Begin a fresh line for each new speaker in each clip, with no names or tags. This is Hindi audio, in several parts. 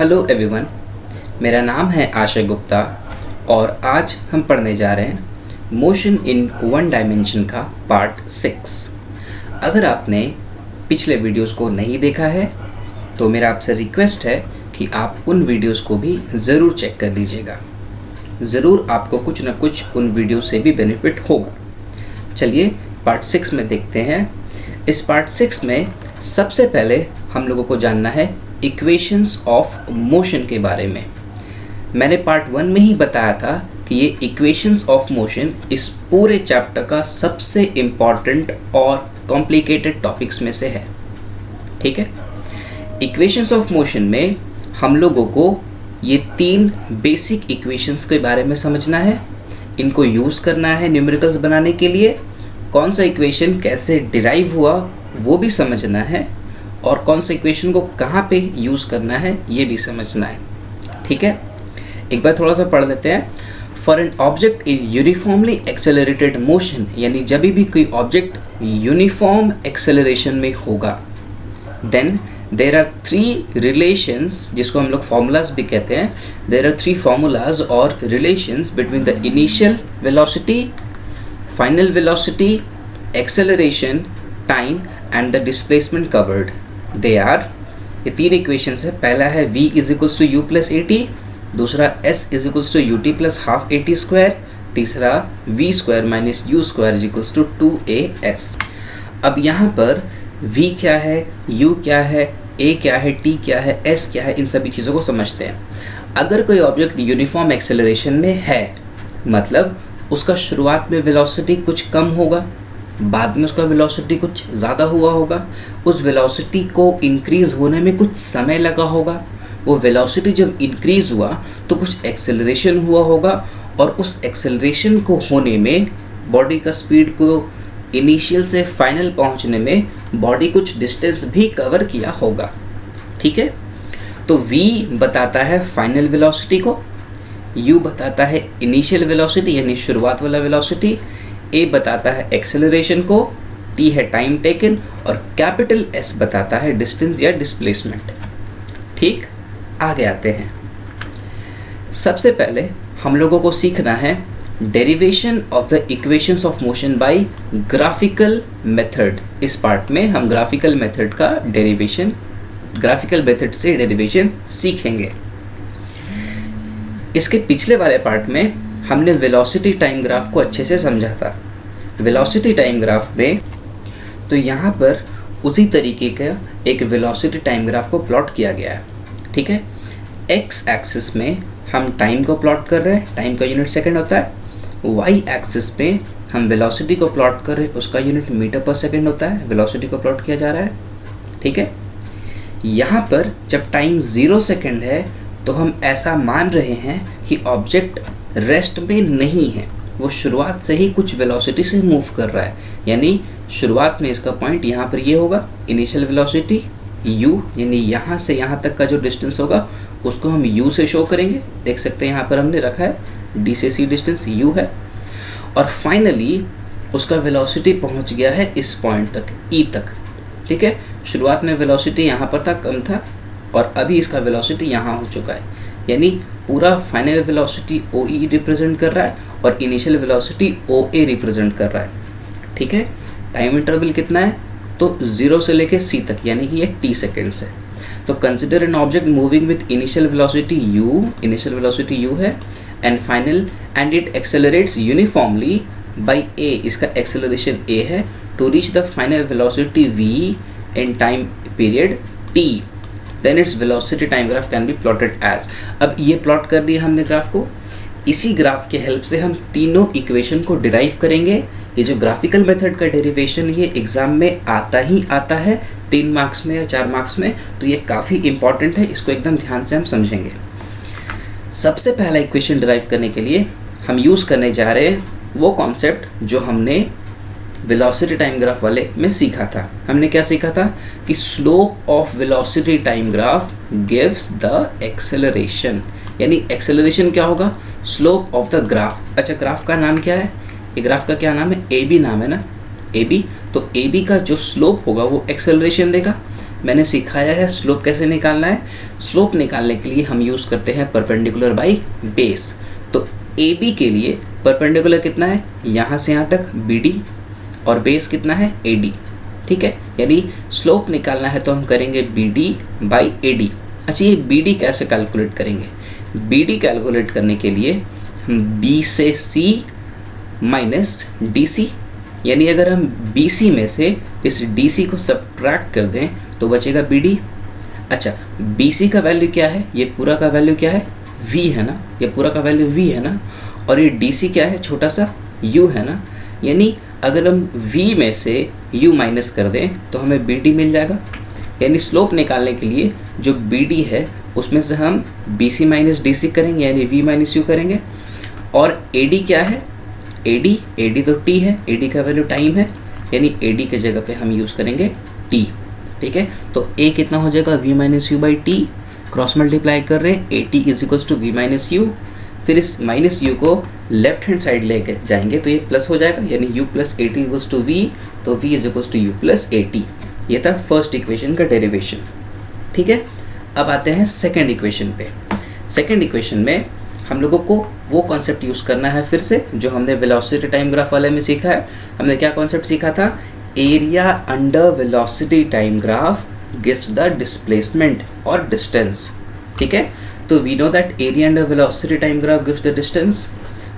हेलो एवरीवन, मेरा नाम है आशय गुप्ता और आज हम पढ़ने जा रहे हैं मोशन इन वन डायमेंशन का पार्ट 6। अगर आपने पिछले वीडियोस को नहीं देखा है तो मेरा आपसे रिक्वेस्ट है कि आप उन वीडियोस को भी ज़रूर चेक कर लीजिएगा। ज़रूर आपको कुछ ना कुछ उन वीडियो से भी बेनिफिट होगा। चलिए पार्ट 6 में देखते हैं। इस पार्ट 6 में सबसे पहले हम लोगों को जानना है इक्वेशंस ऑफ मोशन के बारे में। मैंने पार्ट 1 में ही बताया था कि ये इक्वेशंस ऑफ मोशन इस पूरे चैप्टर का सबसे इम्पॉर्टेंट और कॉम्प्लिकेटेड टॉपिक्स में से है। ठीक है, इक्वेशंस ऑफ मोशन में हम लोगों को ये 3 बेसिक इक्वेशंस के बारे में समझना है, इनको यूज़ करना है न्यूमेरिकल्स बनाने के लिए। कौन सा इक्वेशन कैसे डिराइव हुआ वो भी समझना है और कौन सा इक्वेशन को कहाँ पे यूज़ करना है ये भी समझना है। ठीक है, एक बार थोड़ा सा पढ़ लेते हैं। For an object in uniformly accelerated motion, यानी जब भी कोई ऑब्जेक्ट यूनिफॉर्म एक्सेलरेशन में होगा, देन देर आर 3 रिलेशंस, जिसको हम लोग फॉर्मूलाज भी कहते हैं। देर आर 3 फॉर्मूलाज और relations between the initial velocity, final velocity, acceleration time and the displacement covered. They are, ये 3 इक्वेशंस है। पहला है v is equals to u plus a t, दूसरा s is equals to u t plus half a t square, तीसरा v square minus u square is equals to 2as। अब यहाँ पर v क्या है, u क्या है, a क्या है, t क्या है, s क्या है, इन सभी चीज़ों को समझते हैं। अगर कोई ऑब्जेक्ट यूनिफॉर्म एक्सेलरेशन में है, मतलब उसका शुरुआत में वेलोसिटी कुछ कम होगा, बाद में उसका वेलोसिटी कुछ ज़्यादा हुआ होगा, उस वेलोसिटी को इंक्रीज़ होने में कुछ समय लगा होगा, वो वेलोसिटी जब इंक्रीज़ हुआ तो कुछ एक्सेलरेशन हुआ होगा और उस एक्सेलरेशन को होने में बॉडी का स्पीड को इनिशियल से फाइनल पहुंचने में बॉडी कुछ डिस्टेंस भी कवर किया होगा। ठीक है, तो v बताता है फाइनल वेलोसिटी को, u बताता है इनिशियल वेलोसिटी यानी शुरुआत वाला वेलोसिटी, a बताता है एक्सेलरेशन को, t है टाइम टेकन और कैपिटल S बताता है डिस्टेंस या डिस्प्लेसमेंट। ठीक, आगे आते हैं। सबसे पहले हम लोगों को सीखना है derivation of the equations of motion by graphical method. इस पार्ट में हम ग्राफिकल मेथड का डेरिवेशन, ग्राफिकल मेथड से डेरिवेशन सीखेंगे। इसके पिछले वाले पार्ट में हमने वेलोसिटी टाइम ग्राफ को अच्छे से समझा था। वेलोसिटी टाइम ग्राफ में तो यहाँ पर उसी तरीके का एक वेलोसिटी टाइम ग्राफ को प्लॉट किया गया है। ठीक है, एक्स एक्सिस में हम टाइम को प्लॉट कर रहे हैं, टाइम का यूनिट सेकंड होता है। वाई एक्सिस पे हम वेलोसिटी को प्लॉट कर रहे हैं, उसका यूनिट मीटर पर सेकंड होता है, वेलोसिटी को प्लॉट किया जा रहा है। ठीक है, यहाँ पर जब टाइम 0 सेकंड है तो हम ऐसा मान रहे हैं कि ऑब्जेक्ट रेस्ट में नहीं है, वो शुरुआत से ही कुछ वेलोसिटी से मूव कर रहा है। यानी शुरुआत में इसका पॉइंट यहाँ पर ये होगा, इनिशियल वेलोसिटी u, यानी यहाँ से यहाँ तक का जो डिस्टेंस होगा उसको हम u से शो करेंगे। देख सकते हैं यहाँ पर हमने रखा है d से c डिस्टेंस u है, और फाइनली उसका वेलोसिटी पहुँच गया है इस पॉइंट तक, e तक। ठीक है, शुरुआत में वेलोसिटी यहाँ पर था, कम था, और अभी इसका वेलोसिटी यहाँ हो चुका है, यानी पूरा फाइनल वेलोसिटी OE रिप्रेजेंट कर रहा है और इनिशियल वेलोसिटी OA रिप्रेजेंट कर रहा है। ठीक है, टाइम इंटरवल कितना है, तो 0 से लेके c तक, यानी कि ये t सेकेंड्स है। तो consider an object moving with initial velocity u, initial velocity u है, and final and it accelerates uniformly by a, इसका एक्सेलरेशन a है, to reach the final velocity v in time period t, then its velocity time graph can be plotted as. अब ये प्लॉट कर दिया हमने ग्राफ को। इसी ग्राफ के हेल्प से हम तीनों इक्वेशन को डिराइव करेंगे। ये जो ग्राफिकल मेथड का डेरिवेशन ये एग्ज़ाम में आता ही आता है, 3 मार्क्स में या 4 मार्क्स में, तो ये काफ़ी इंपॉर्टेंट है, इसको एकदम ध्यान से हम समझेंगे। सबसे पहला इक्वेशन डिराइव करने के लिए हम यूज़ करने जा रहे हैं वो कॉन्सेप्ट जो हमने वेलोसिटी टाइम ग्राफ वाले में सीखा था। हमने क्या सीखा था कि slope of velocity time graph gives the acceleration, यानी एक्सेलरेशन क्या होगा, स्लोप ऑफ द ग्राफ। अच्छा, ग्राफ का नाम क्या है, ये ग्राफ का क्या नाम है, AB नाम है ना, AB। तो AB का जो स्लोप होगा वो एक्सेलरेशन देगा, मैंने सिखाया है स्लोप कैसे निकालना है। स्लोप निकालने के लिए हम यूज़ करते हैं परपेंडिकुलर बाई बेस। तो ए बी के लिए परपेंडिकुलर कितना है, यहाँ से यहाँ तक बी डी, और बेस कितना है ए डी। ठीक है, यानी स्लोप निकालना है तो हम करेंगे B D by A D. अच्छा, ये बी डी कैसे कैलकुलेट करेंगे? बी डी कैलकुलेट करने के लिए हम बी से सी माइनस डी सी, यानी अगर हम बी सी में से इस डी सी को सब्ट्रैक्ट कर दें तो बचेगा बी डी। अच्छा, बी सी का वैल्यू क्या है, ये पूरा का वैल्यू क्या है, v है ना, ये पूरा का वैल्यू v है ना, और ये डी सी क्या है, छोटा सा u है ना। यानी अगर हम v में से u माइनस कर दें तो हमें बी डी मिल जाएगा। यानी स्लोप निकालने के लिए जो बी डी है उसमें से हम B C minus D C करेंगे, यानी v माइनस यू करेंगे। और ए डी क्या है, ए डी तो t है, ए डी का वैल्यू टाइम है, यानी ए डी के जगह पे हम यूज़ करेंगे t। ठीक है, तो a कितना हो जाएगा, v minus u by t, cross multiply कर रहे हैं, a t is equals to v minus u. फिर इस माइनस यू को लेफ्ट हैंड साइड लेके जाएंगे तो ये प्लस हो जाएगा, यानी u plus a t equals to v, तो v is equals to u plus a t. ये था फर्स्ट इक्वेशन का डेरिवेशन। ठीक है, अब आते हैं सेकेंड इक्वेशन पे। सेकेंड इक्वेशन में हम लोगों को वो कॉन्सेप्ट यूज़ करना है फिर से जो हमने वेलोसिटी टाइम ग्राफ वाले में सीखा है। हमने क्या कॉन्सेप्ट सीखा था, area under velocity time graph gives the displacement और डिस्टेंस। ठीक है, तो we know that area under velocity time graph gives the distance.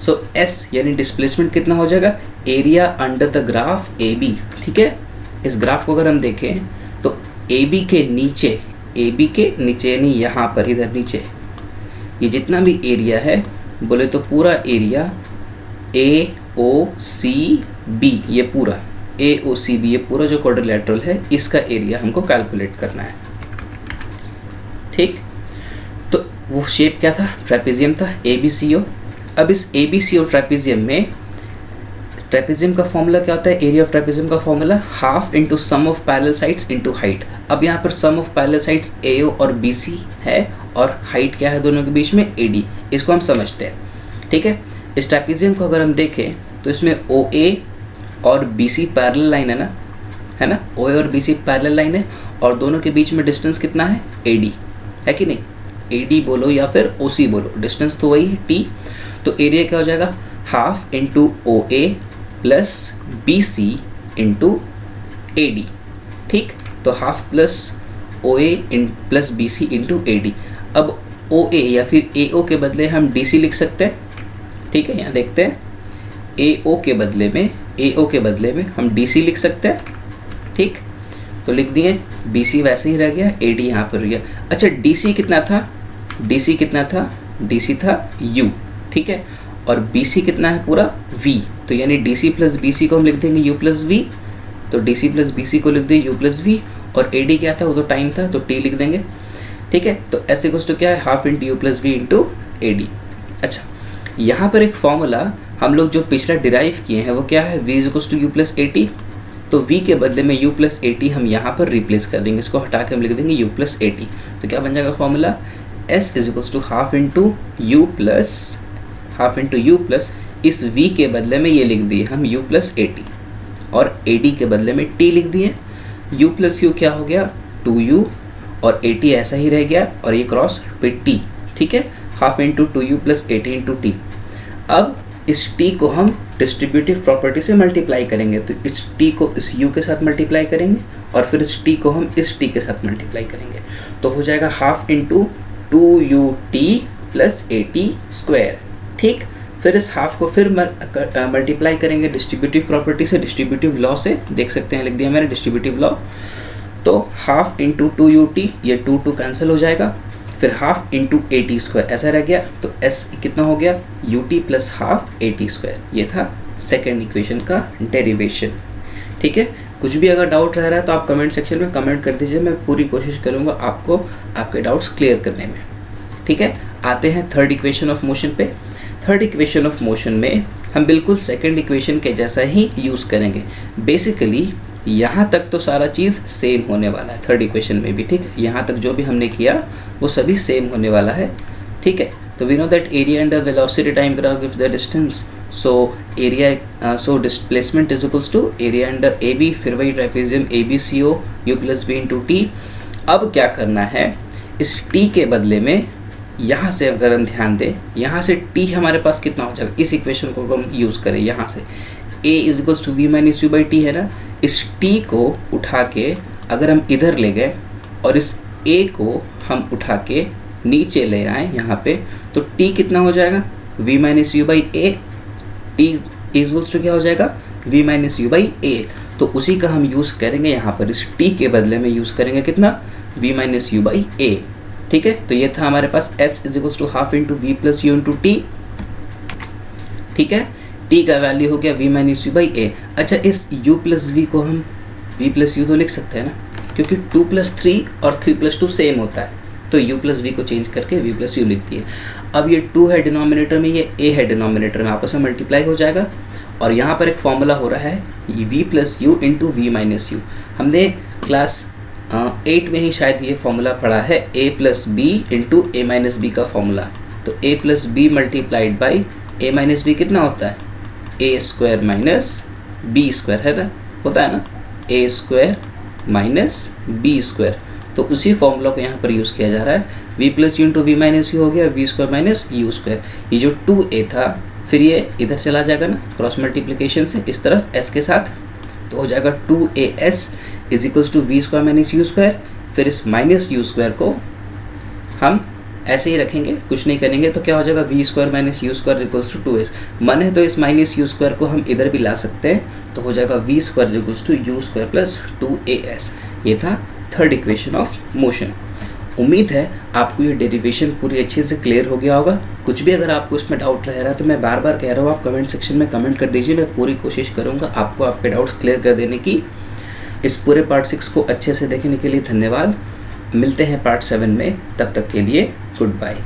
So s यानी डिस्प्लेसमेंट कितना हो जाएगा, area under the graph A B. ठीक है, इस ग्राफ को अगर हम देखें तो ए बी के नीचे, ए बी के नीचे यानी यहाँ पर इधर नीचे ये जितना भी एरिया है बोले तो पूरा area A O C B, ये पूरा ए ओ सी बी, ये पूरा जो क्वाड्रिलेटरल है इसका एरिया हमको कैलकुलेट करना है। ठीक, तो वो शेप क्या था, ट्रेपेजियम था, ए बी सी ओ। अब इस A B C O trapezium में ट्रेपेजियम का फॉर्मूला क्या होता है, एरिया ऑफ ट्रेपेजियम का formula half into sum of parallel sides into height. अब यहाँ पर sum of parallel sides A O और बी सी है और हाइट क्या है दोनों के बीच में, ए डी। इसको हम समझते हैं। ठीक है, इस ट्रेपेजियम को अगर हम देखें तो इसमें ओ ए और बी सी पैरेलल लाइन है ना, ओ ए और बी सी पैरेलल लाइन है, और दोनों के बीच में डिस्टेंस कितना है, ए डी है कि नहीं। ए डी बोलो या फिर ओ सी बोलो, डिस्टेंस तो वही है टी। तो एरिया क्या हो जाएगा, half into O A plus B C into A D. ठीक, तो half plus O A plus B C into A D. अब ओ ए या फिर ए ओ के बदले हम डी सी लिख सकते हैं। ठीक है, यहाँ देखते हैं, ए ओ के बदले में हम डी सी लिख सकते हैं। ठीक, तो लिख दिए, बी सी वैसे ही रह गया, ए डी यहाँ पर रह गया। अच्छा, डी सी कितना था, डी सी था u। ठीक है, और बी सी कितना है पूरा v, तो यानी D C plus B C को हम लिख देंगे u प्लस वी, तो D C plus B C को लिख देंगे u प्लस वी, और ए डी क्या था, वो तो टाइम था तो t लिख देंगे। ठीक है, तो एस इक्वल्स टू क्या है, half into u plus v into A D. अच्छा, यहाँ पर एक फॉर्मूला हम लोग जो पिछला डिराइव किए हैं वो क्या है, v is equals to u plus a t. तो v के बदले में u प्लस ए टी हम यहाँ पर रिप्लेस कर देंगे, इसको हटा के हम लिख देंगे u प्लस ए टी। तो क्या बन जाएगा formula, s is equals to half into u plus इस v के बदले में ये लिख दिए हम u प्लस ए टी, और ए डी के बदले में t लिख दिए। u प्लस यू क्या हो गया, 2u, और ए टी ऐसा ही रह गया, और ये क्रॉस पे t। ठीक है, half into 2u plus a T into t. अब इस t को हम डिस्ट्रीब्यूटिव प्रॉपर्टी से मल्टीप्लाई करेंगे, तो इस t को इस u के साथ मल्टीप्लाई करेंगे और फिर इस t को हम इस t के साथ मल्टीप्लाई करेंगे, तो हो जाएगा half into 2ut plus a t square. ठीक, फिर इस हाफ को फिर मल्टीप्लाई करेंगे डिस्ट्रीब्यूटिव प्रॉपर्टी से, डिस्ट्रीब्यूटिव लॉ से, देख सकते हैं लिख दिया मैंने डिस्ट्रीब्यूटिव लॉ। तो हाफ इंटू 2ut, ये 2 कैंसिल हो जाएगा, फिर हाफ इंटू ए टी स्क्वायर ऐसा रह गया, तो s कितना हो गया, ut plus half a t square. ये था सेकेंड इक्वेशन का डेरिवेशन। ठीक है, कुछ भी अगर डाउट रह रहा है तो आप कमेंट सेक्शन में कमेंट कर दीजिए, मैं पूरी कोशिश करूँगा आपको आपके डाउट्स क्लियर करने में। ठीक है, आते हैं थर्ड इक्वेशन ऑफ मोशन पे। थर्ड इक्वेशन ऑफ मोशन में हम बिल्कुल सेकंड इक्वेशन के जैसा ही यूज़ करेंगे। बेसिकली यहाँ तक तो सारा चीज़ सेम होने वाला है थर्ड इक्वेशन में भी। ठीक है, यहाँ तक जो भी हमने किया वो सभी सेम होने वाला है। ठीक है, तो we know that area under velocity time graph gives the distance, so displacement is equals to area under A B, फिर वही trapezium A B C O u plus b into t. अब क्या करना है, इस t के बदले में यहाँ से अगर हम ध्यान दें, यहाँ से t हमारे पास कितना हो जाएगा, इस इक्वेशन को हम यूज़ करें, यहाँ से a is equals to v minus u by t है ना, इस t को उठा के अगर हम इधर ले गए और इस a को हम उठा के नीचे ले आए यहाँ पे, तो t कितना हो जाएगा, v minus u by a, t equals to क्या हो जाएगा, v minus u by a. तो उसी का हम यूज़ करेंगे यहाँ पर, इस t के बदले में यूज़ करेंगे कितना, v minus u by a. ठीक है, तो ये था हमारे पास s is equals to half into v plus u into t. ठीक है, t का वैल्यू हो गया v minus u by a. अच्छा, इस u प्लस वी को हम v प्लस यू तो लिख सकते हैं ना, क्योंकि 2 प्लस 3 और 3 प्लस 2 सेम होता है, तो u प्लस वी को चेंज करके v प्लस यू लिख दिए। अब ये 2 है डिनोमिनेटर में, ये a है डिनोमिनेटर में, आपस में मल्टीप्लाई हो जाएगा। और यहाँ पर एक फॉर्मूला हो रहा है v plus u into v minus u. हमने क्लास 8 में ही शायद ये फॉर्मूला पढ़ा है, a plus b into a minus b का फॉर्मूला। तो a plus b multiplied by a minus b कितना होता है, a square minus b square है ना, होता है ना, a square minus b square. तो उसी फॉर्मूला को यहाँ पर यूज़ किया जा रहा है। v plus u into v minus u हो गया v square minus u square. ये जो 2a था फिर ये इधर चला जाएगा ना क्रॉस मल्टीप्लिकेशन से इस तरफ s के साथ, तो हो जाएगा 2as is equals to v square minus u square. फिर इस माइनस यू स्क्वायर को हम ऐसे ही रखेंगे, कुछ नहीं करेंगे, तो क्या हो जाएगा, v square minus u square equals to 2s। मन है तो इस माइनस यू स्क्वायर को हम इधर भी ला सकते हैं, तो हो जाएगा v square equals to u square plus 2as। ये था थर्ड इक्वेशन ऑफ मोशन। उम्मीद है आपको ये डेरिवेशन पूरी अच्छे से क्लियर हो गया होगा। कुछ भी अगर आपको इसमें डाउट रह रहा है तो मैं बार बार कह रहा हूँ, आप कमेंट सेक्शन में कमेंट कर दीजिए, मैं पूरी कोशिश करूँगा आपको आपके डाउट्स क्लियर कर देने की। इस पूरे पार्ट 6 को अच्छे से देखने के लिए धन्यवाद। मिलते हैं पार्ट 7 में, तब तक के लिए गुड बाय।